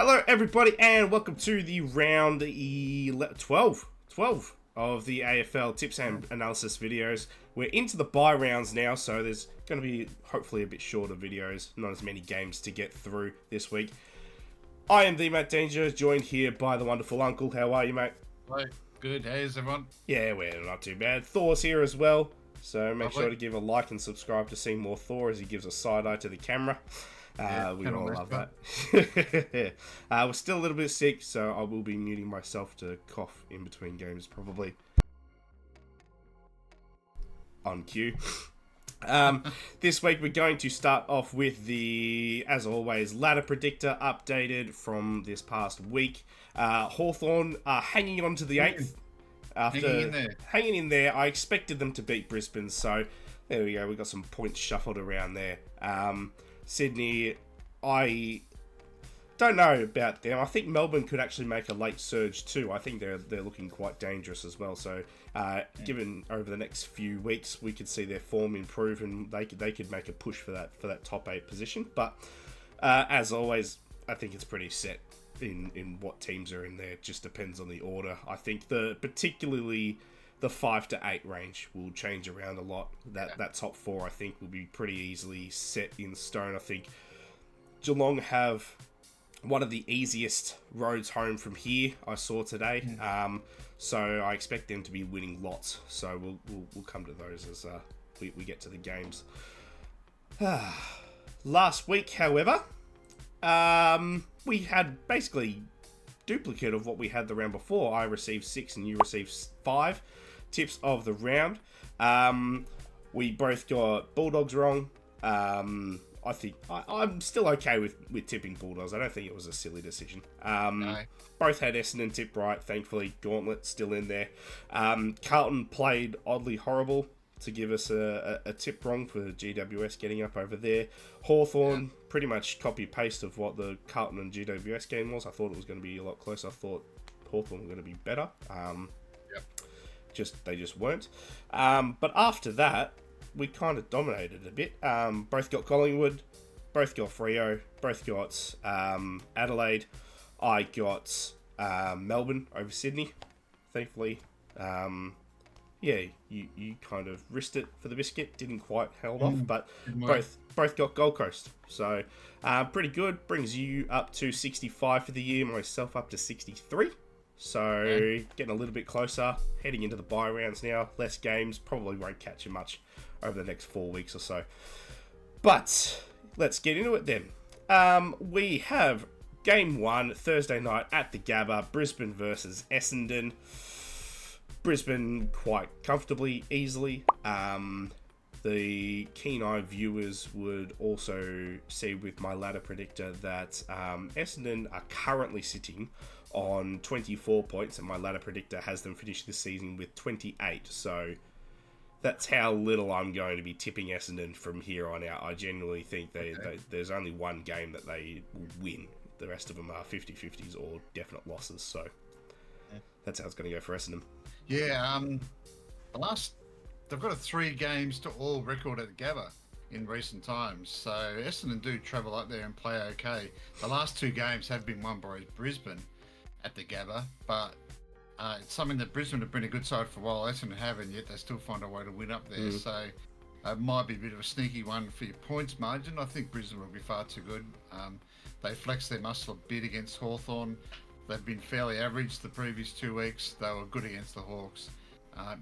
Hello, everybody, and welcome to the round 12 of the AFL tips and analysis videos. We're into the bye rounds now, so there's going to be hopefully a bit shorter videos, not as many games to get through this week. I am the Matt Danger, joined here by the wonderful Uncle. How are you, mate? Hello. Good. How's everyone? Yeah, we're not too bad. Thor's here as well, so make Lovely. sure to give a like and subscribe to see more Thor as he gives a side eye to the camera. We all love that. We're still a little bit sick, so I will be muting myself to cough in between games, probably. On cue. This week we're going to start off with the, as always, ladder predictor updated from this past week. Hawthorn are hanging on to the 8th. Hanging in there. I expected them to beat Brisbane, so there we go. We got some points shuffled around there. Sydney, I don't know about them. I think Melbourne could actually make a late surge too. I think they're looking quite dangerous as well. So, given over the next few weeks, we could see their form improve and they could make a push for that top 8 position. But as always, I think it's pretty set in what teams are in there. It just depends on the order. I think particularly the 5 to 8 range will change around a lot. That top 4, I think, will be pretty easily set in stone. I think Geelong have one of the easiest roads home from here, I saw today. So I expect them to be winning lots. So we'll come to those as we get to the games. Last week, however, we had basically duplicate of what we had the round before. I received 6 and you received 5 tips of the round. We both got Bulldogs wrong. I think I'm still okay with tipping Bulldogs. I don't think it was a silly decision. No. Both had Essendon tip right, thankfully. Gauntlet still in there. Carlton played oddly horrible to give us a tip wrong for GWS getting up over there. Hawthorn, pretty much copy-paste of what the Carlton and GWS game was. I thought it was going to be a lot closer. I thought Hawthorn were going to be better. They just weren't. But after that, we kind of dominated a bit. Both got Collingwood, both got Freo, both got Adelaide. I got Melbourne over Sydney, thankfully. You kind of risked it for the biscuit, didn't quite held off, but both got Gold Coast. So pretty good. Brings you up to 65 for the year, myself up to 63. So getting a little bit closer, heading into the bye rounds now. Less games, probably won't catch you much over the next 4 weeks or so. But let's get into it then. We have game 1, Thursday night at the Gabba, Brisbane versus Essendon. Brisbane quite comfortably, easily. The keen-eye viewers would also see with my ladder predictor that Essendon are currently sitting on 24 points, and my ladder predictor has them finish this season with 28. So that's how little I'm going to be tipping Essendon from here on out. I genuinely think there's only one game that they will win. The rest of them are 50-50s or definite losses. So that's how it's going to go for Essendon. Yeah, they've got a 3 games to all record at Gabba in recent times. So Essendon do travel up there and play okay. The last 2 games have been won by Brisbane at the Gabba, but it's something that Brisbane have been a good side for a while. Essendon haven't, yet they still find a way to win up there. So it might be a bit of a sneaky one for your points margin. I think Brisbane will be far too good. They flexed their muscle a bit against Hawthorn. They've been fairly average the previous 2 weeks. They were good against the Hawks.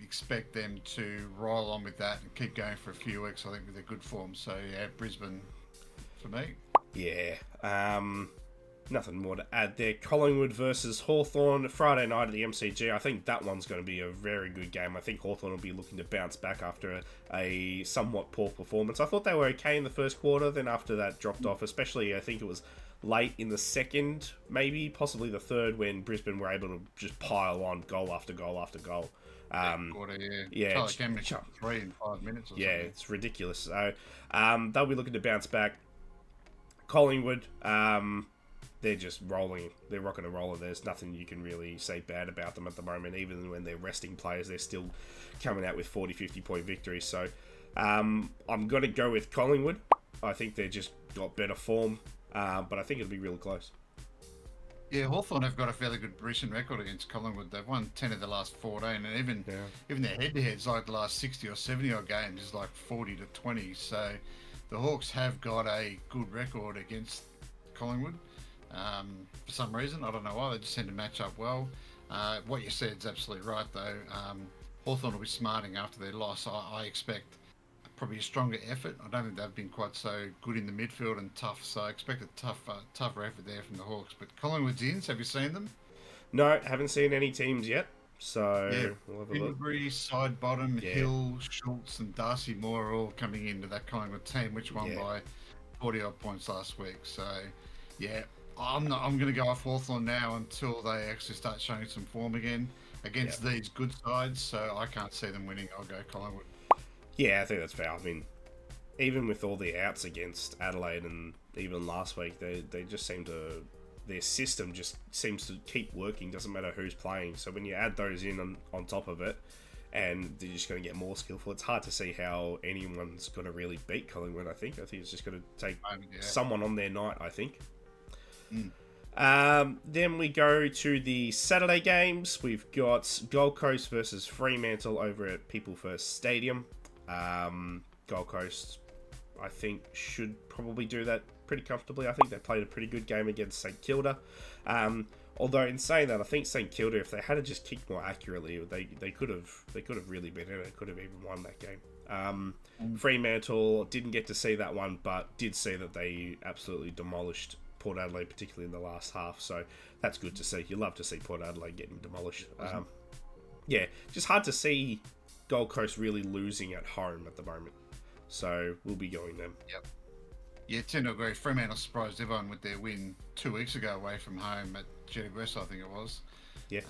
Expect them to roll on with that and keep going for a few weeks, I think, with their good form. So, yeah, Brisbane for me. Yeah. Nothing more to add there. Collingwood versus Hawthorn, Friday night at the MCG. I think that one's going to be a very good game. I think Hawthorn will be looking to bounce back after a somewhat poor performance. I thought they were okay in the first quarter, then after that dropped off, especially I think it was late in the second, maybe, possibly the third, when Brisbane were able to just pile on goal after goal after goal. Quarter, Charlie Cameron shot 3 in 5 minutes or something. It's ridiculous. So they'll be looking to bounce back. Collingwood, they're just rolling. They're rocking and rolling. There's nothing you can really say bad about them at the moment. Even when they're resting players, they're still coming out with 40, 50-point victories. So I'm going to go with Collingwood. I think they've just got better form, but I think it'll be really close. Yeah, Hawthorn have got a fairly good recent record against Collingwood. They've won 10 of the last 14, and Yeah. even their head-to-heads, like the last 60 or 70 odd games, is like 40 to 20. So the Hawks have got a good record against Collingwood. For some reason, I don't know why, they just seem to match up well. What you said is absolutely right, though. Hawthorn will be smarting after their loss. I expect probably a stronger effort. I don't think they've been quite so good in the midfield and tough, so I expect a tougher effort there from the Hawks. But Collingwood's in. Have you seen them? No, haven't seen any teams yet, Yeah, so we'll have a look. Pinbury, Sidebottom, Yeah, Hill, Schultz, and Darcy Moore are all coming into that Collingwood team, which won yeah, by 40 odd points last week. So, yeah, I'm going to go off Hawthorn now until they actually start showing some form again yeah. against these good sides. So I can't see them winning. I'll go Collingwood. Yeah, I think that's fair. I mean, even with all the outs against Adelaide and even last week, they just seem to, their system just seems to keep working. Doesn't matter who's playing. So when you add those in on top of it, and they're just going to get more skillful, it's hard to see how anyone's going to really beat Collingwood. I think it's just going to take Yeah. someone on their night. I think. Mm. Then we go to the Saturday games. We've got Gold Coast versus Fremantle over at People First Stadium. Gold Coast, I think, should probably do that pretty comfortably. I think they played a pretty good game against St Kilda. Although in saying that, I think St Kilda, if they had just kicked more accurately, they could have really been in it. Could have even won that game. Fremantle didn't get to see that one, but did see that they absolutely demolished Port Adelaide, particularly in the last half. So that's good to see. You love to see Port Adelaide getting demolished. Yeah, just hard to see Gold Coast really losing at home at the moment. So we'll be going them. Yep. Yeah, tend to agree. Fremantle surprised everyone with their win 2 weeks ago away from home at GWS, I think it was. Yeah.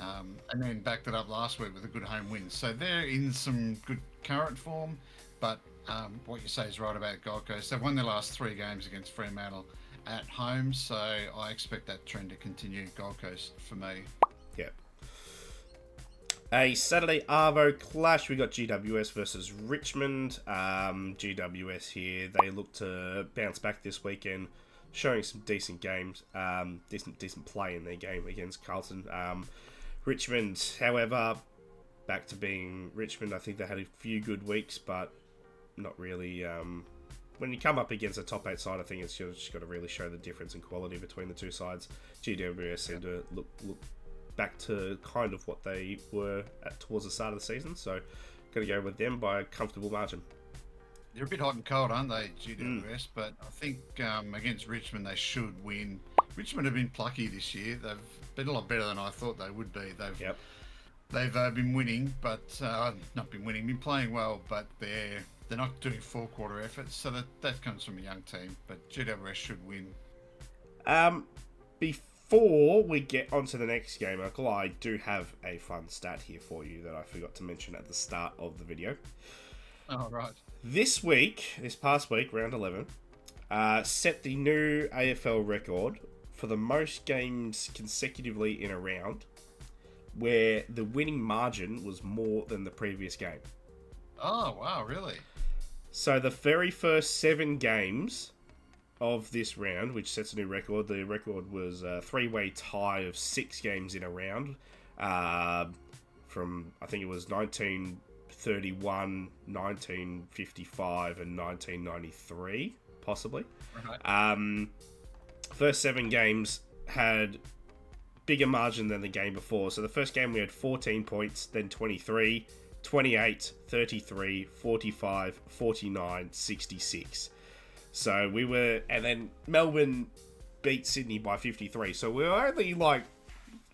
And then backed it up last week with a good home win. So they're in some good current form, but what you say is right about Gold Coast. They've won their last 3 games against Fremantle at home, so I expect that trend to continue. Gold Coast for me. Yeah. A Saturday Arvo clash. We got GWS versus Richmond. GWS here. They look to bounce back this weekend, showing some decent games, decent play in their game against Carlton. Richmond, however, back to being Richmond. I think they had a few good weeks, but not really. When you come up against a top 8 side, I think it's just got to really show the difference in quality between the two sides. GWS seem to look back to kind of what they were at towards the start of the season, so got to go with them by a comfortable margin. They're a bit hot and cold, aren't they, GWS? But I think against Richmond they should win. Richmond have been plucky this year. They've been a lot better than I thought they would be. They've been winning, but not been winning, been playing well, but they're not doing full quarter efforts. So that comes from a young team. But GWS should win. Before we get on to the next game, Uncle, I do have a fun stat here for you that I forgot to mention at the start of the video. Oh, right. This past week, round 11, set the new AFL record for the most games consecutively in a round where the winning margin was more than the previous game. Oh, wow, really? So the very first 7 games of this round, which sets a new record, the record was a 3-way tie of 6 games in a round from, I think it was 1931, 1955, and 1993, possibly. Right. First 7 games had bigger margin than the game before. So the first game we had 14 points, then 23, 28, 33, 45, 49, 66. So we were, and then Melbourne beat Sydney by 53. So we were only like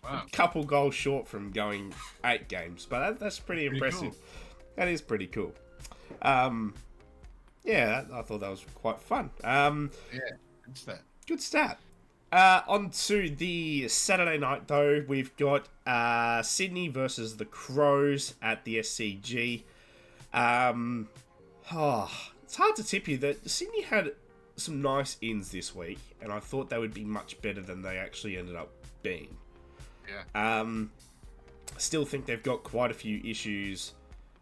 a couple goals short from going 8 games. But that's pretty impressive. Cool. That is pretty cool. Yeah, I thought that was quite fun. Yeah, good stat. Good stat. On to the Saturday night, though. We've got Sydney versus the Crows at the SCG. It's hard to tip you that Sydney had some nice ins this week, and I thought they would be much better than they actually ended up being. Yeah. Still think they've got quite a few issues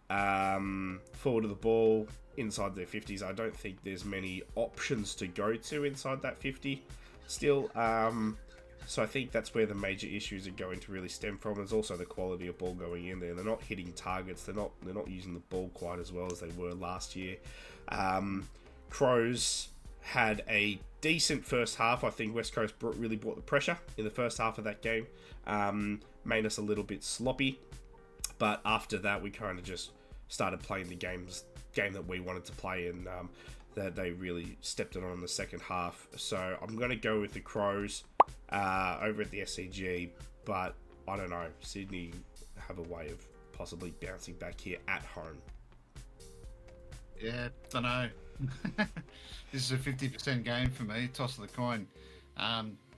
forward of the ball inside their 50s. I don't think there's many options to go to inside that 50. Still, So I think that's where the major issues are going to really stem from. There's also the quality of ball going in there. They're not hitting targets. They're not using the ball quite as well as they were last year. Crows had a decent first half. I think West Coast really brought the pressure in the first half of that game. Made us a little bit sloppy. But after that, we kind of just started playing the game that we wanted to play, and that they really stepped it on in the second half. So I'm going to go with the Crows over at the SCG, but I don't know. Sydney have a way of possibly bouncing back here at home. Yeah, don't know. This is a 50% game for me. Toss of the coin.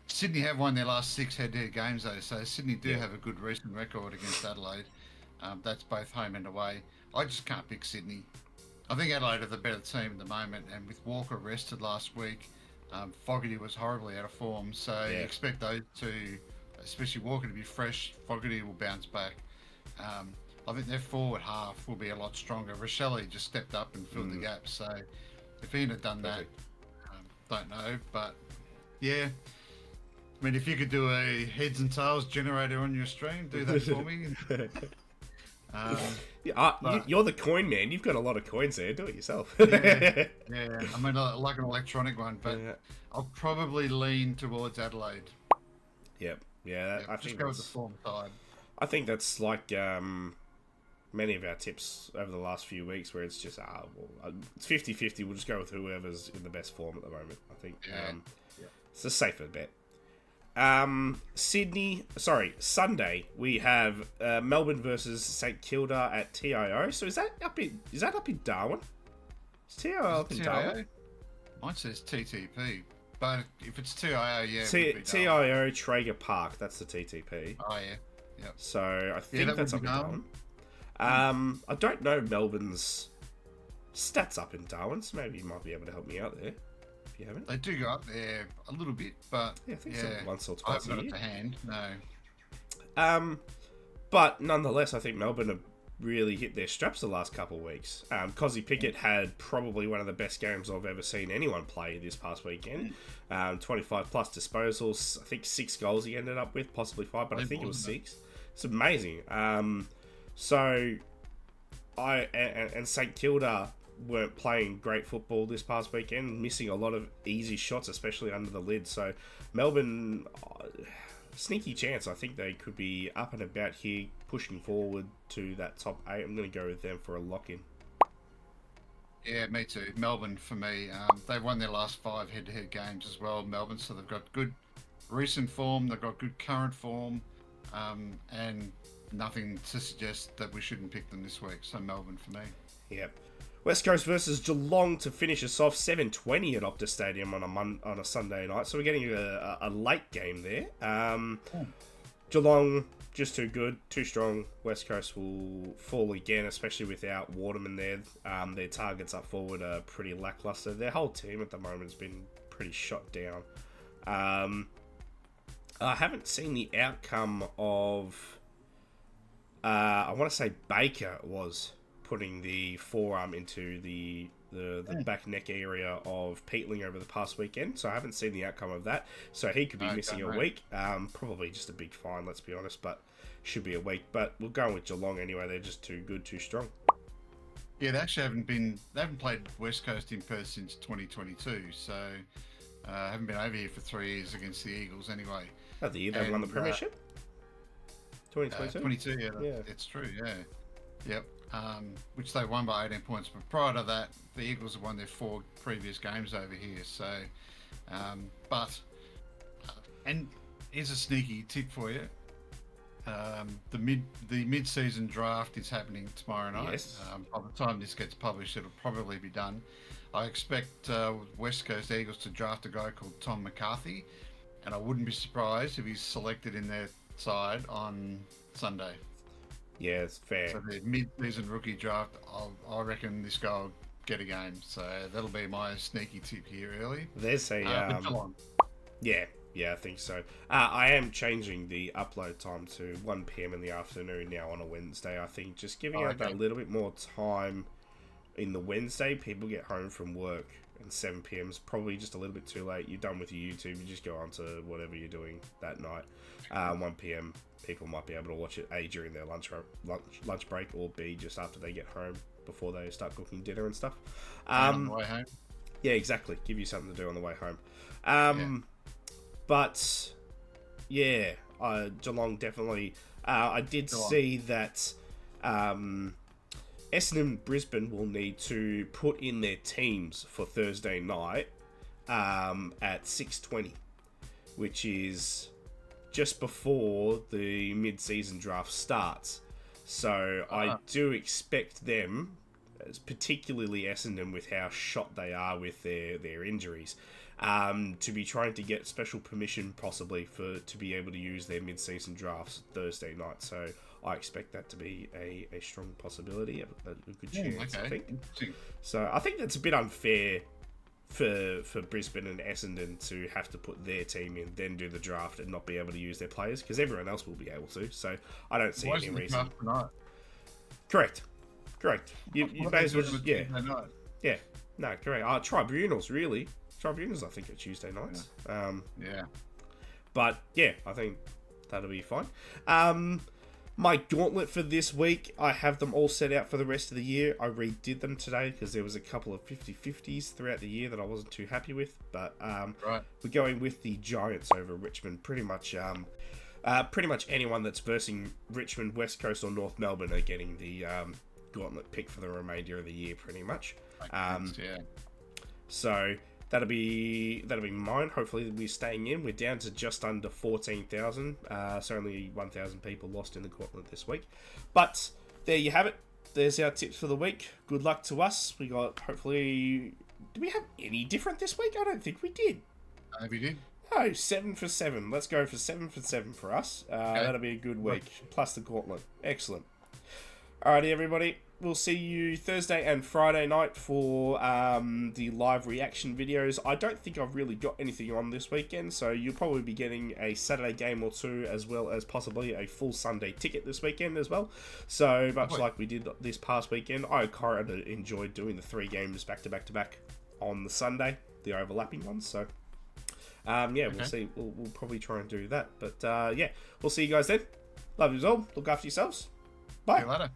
Sydney have won their last 6 head-to-head games, though, so Sydney do have a good recent record against Adelaide. That's both home and away. I just can't pick Sydney. I think Adelaide are the better team at the moment, and with Walker rested last week, Fogarty was horribly out of form, so you expect those two, especially Walker, to be fresh. Fogarty will bounce back. I think their forward half will be a lot stronger. Rochelle just stepped up and filled the gap, so if he had done that, don't know, but yeah. I mean, if you could do a heads and tails generator on your stream, do that for me. You're the coin man. You've got a lot of coins there. Do it yourself. yeah. I mean, like an electronic one, but I'll probably lean towards Adelaide. Yep. Yeah. I think go with the form side. I think that's like many of our tips over the last few weeks, where it's just it's 50-50. We'll just go with whoever's in the best form at the moment. I think it's a safer bet. Sunday we have Melbourne versus St Kilda at TIO. So is that up in Darwin? Is TIO up in Darwin? Mine says TTP, but if it's TIO, TIO Traeger Park. That's the TTP. Oh yeah, yeah. So I think that's up in Darwin. I don't know Melbourne's stats up in Darwin, so maybe you might be able to help me out there. You haven't? They do go up there a little bit, but I think so, once or twice I haven't got it to hand. No. But nonetheless, I think Melbourne have really hit their straps the last couple of weeks. Cozzy Pickett had probably one of the best games I've ever seen anyone play this past weekend. 25 plus disposals. I think 6 goals he ended up with, possibly 5, but I think it was 6. It's amazing. So St Kilda weren't playing great football this past weekend, missing a lot of easy shots, especially under the lid. So Melbourne, sneaky chance. I think they could be up and about here, pushing forward to that top 8. I'm going to go with them for a lock-in. Yeah, me too. Melbourne for me. They've won their last 5 head-to-head games as well, Melbourne. So they've got good recent form, they've got good current form, and nothing to suggest that we shouldn't pick them this week. So Melbourne for me. Yep. West Coast versus Geelong to finish us off, 7:20 at Optus Stadium on a Sunday night. So we're getting a late game there. Geelong, just too good, too strong. West Coast will fall again, especially without Waterman there. Their targets up forward are pretty lackluster. Their whole team at the moment has been pretty shot down. I haven't seen the outcome of... I want to say Baker was putting the forearm into the back neck area of Peatling over the past weekend, so I haven't seen the outcome of that. So he could be missing a week. Probably just a big fine, let's be honest, but should be a week. But we'll go with Geelong anyway. They're just too good, too strong. Yeah, they actually haven't played West Coast in person since 2022, so haven't been over here for 3 years against the Eagles anyway. Oh, the year they won the premiership? 2022, yeah, it's true, yeah. Yep. Which they won by 18 points. But prior to that, the Eagles have won their 4 previous games over here. So, and here's a sneaky tip for you. The mid-season draft is happening tomorrow night. Yes. By the time this gets published, it'll probably be done. I expect West Coast Eagles to draft a guy called Tom McCarthy, and I wouldn't be surprised if he's selected in their side on Sunday. Yeah, it's fair. So the mid-season rookie draft, I reckon this guy will get a game. So that'll be my sneaky tip here early. There's a... Yeah, I think so. I am changing the upload time to 1 p.m. in the afternoon now on a Wednesday. I think just giving out that little bit more time in the Wednesday, people get home from work and 7 p.m. is probably just a little bit too late. You're done with your YouTube, you just go on to whatever you're doing that night. 1 p.m. people might be able to watch it A, during their lunch break, or B, just after they get home before they start cooking dinner and stuff. On the way home. Yeah, exactly. Give you something to do on the way home. But yeah, Geelong definitely. I did see that Essendon Brisbane will need to put in their teams for Thursday night at 6:20, which is just before the mid-season draft starts. So I do expect them, particularly Essendon, with how shot they are with their injuries, to be trying to get special permission possibly to be able to use their mid-season drafts Thursday night. So I expect that to be a strong possibility, a good chance, I think. So I think that's a bit unfair for Brisbane and Essendon to have to put their team in, then do the draft and not be able to use their players, because everyone else will be able to. So I don't see any reason. Correct. You may as well just, yeah. No, correct. Tribunals, really. Tribunals, I think, are Tuesday nights. Yeah. But yeah, I think that'll be fine. My gauntlet for this week, I have them all set out for the rest of the year. I redid them today because there was a couple of 50-50s throughout the year that I wasn't too happy with. But we're going with the Giants over Richmond. Pretty much anyone that's versing Richmond, West Coast, or North Melbourne are getting the gauntlet pick for the remainder of the year, pretty much. So that'll be mine. Hopefully we're staying in. We're down to just under 14,000. So only 1,000 people lost in the gauntlet this week. But there you have it. There's our tips for the week. Good luck to us. We got, hopefully... Did we have any different this week? I don't think we did. I think we did. Oh, 7 for 7. Let's go for 7 for 7 for us. Okay. That'll be a good week. Plus the gauntlet. Excellent. Alrighty, everybody. We'll see you Thursday and Friday night for the live reaction videos. I don't think I've really got anything on this weekend, so you'll probably be getting a Saturday game or two, as well as possibly a full Sunday ticket this weekend as well. So much like we did this past weekend, I kind of enjoyed doing the 3 games back to back on the Sunday, the overlapping ones. So we'll see. We'll probably try and do that. But we'll see you guys then. Love you all. Look after yourselves. Bye. See you later.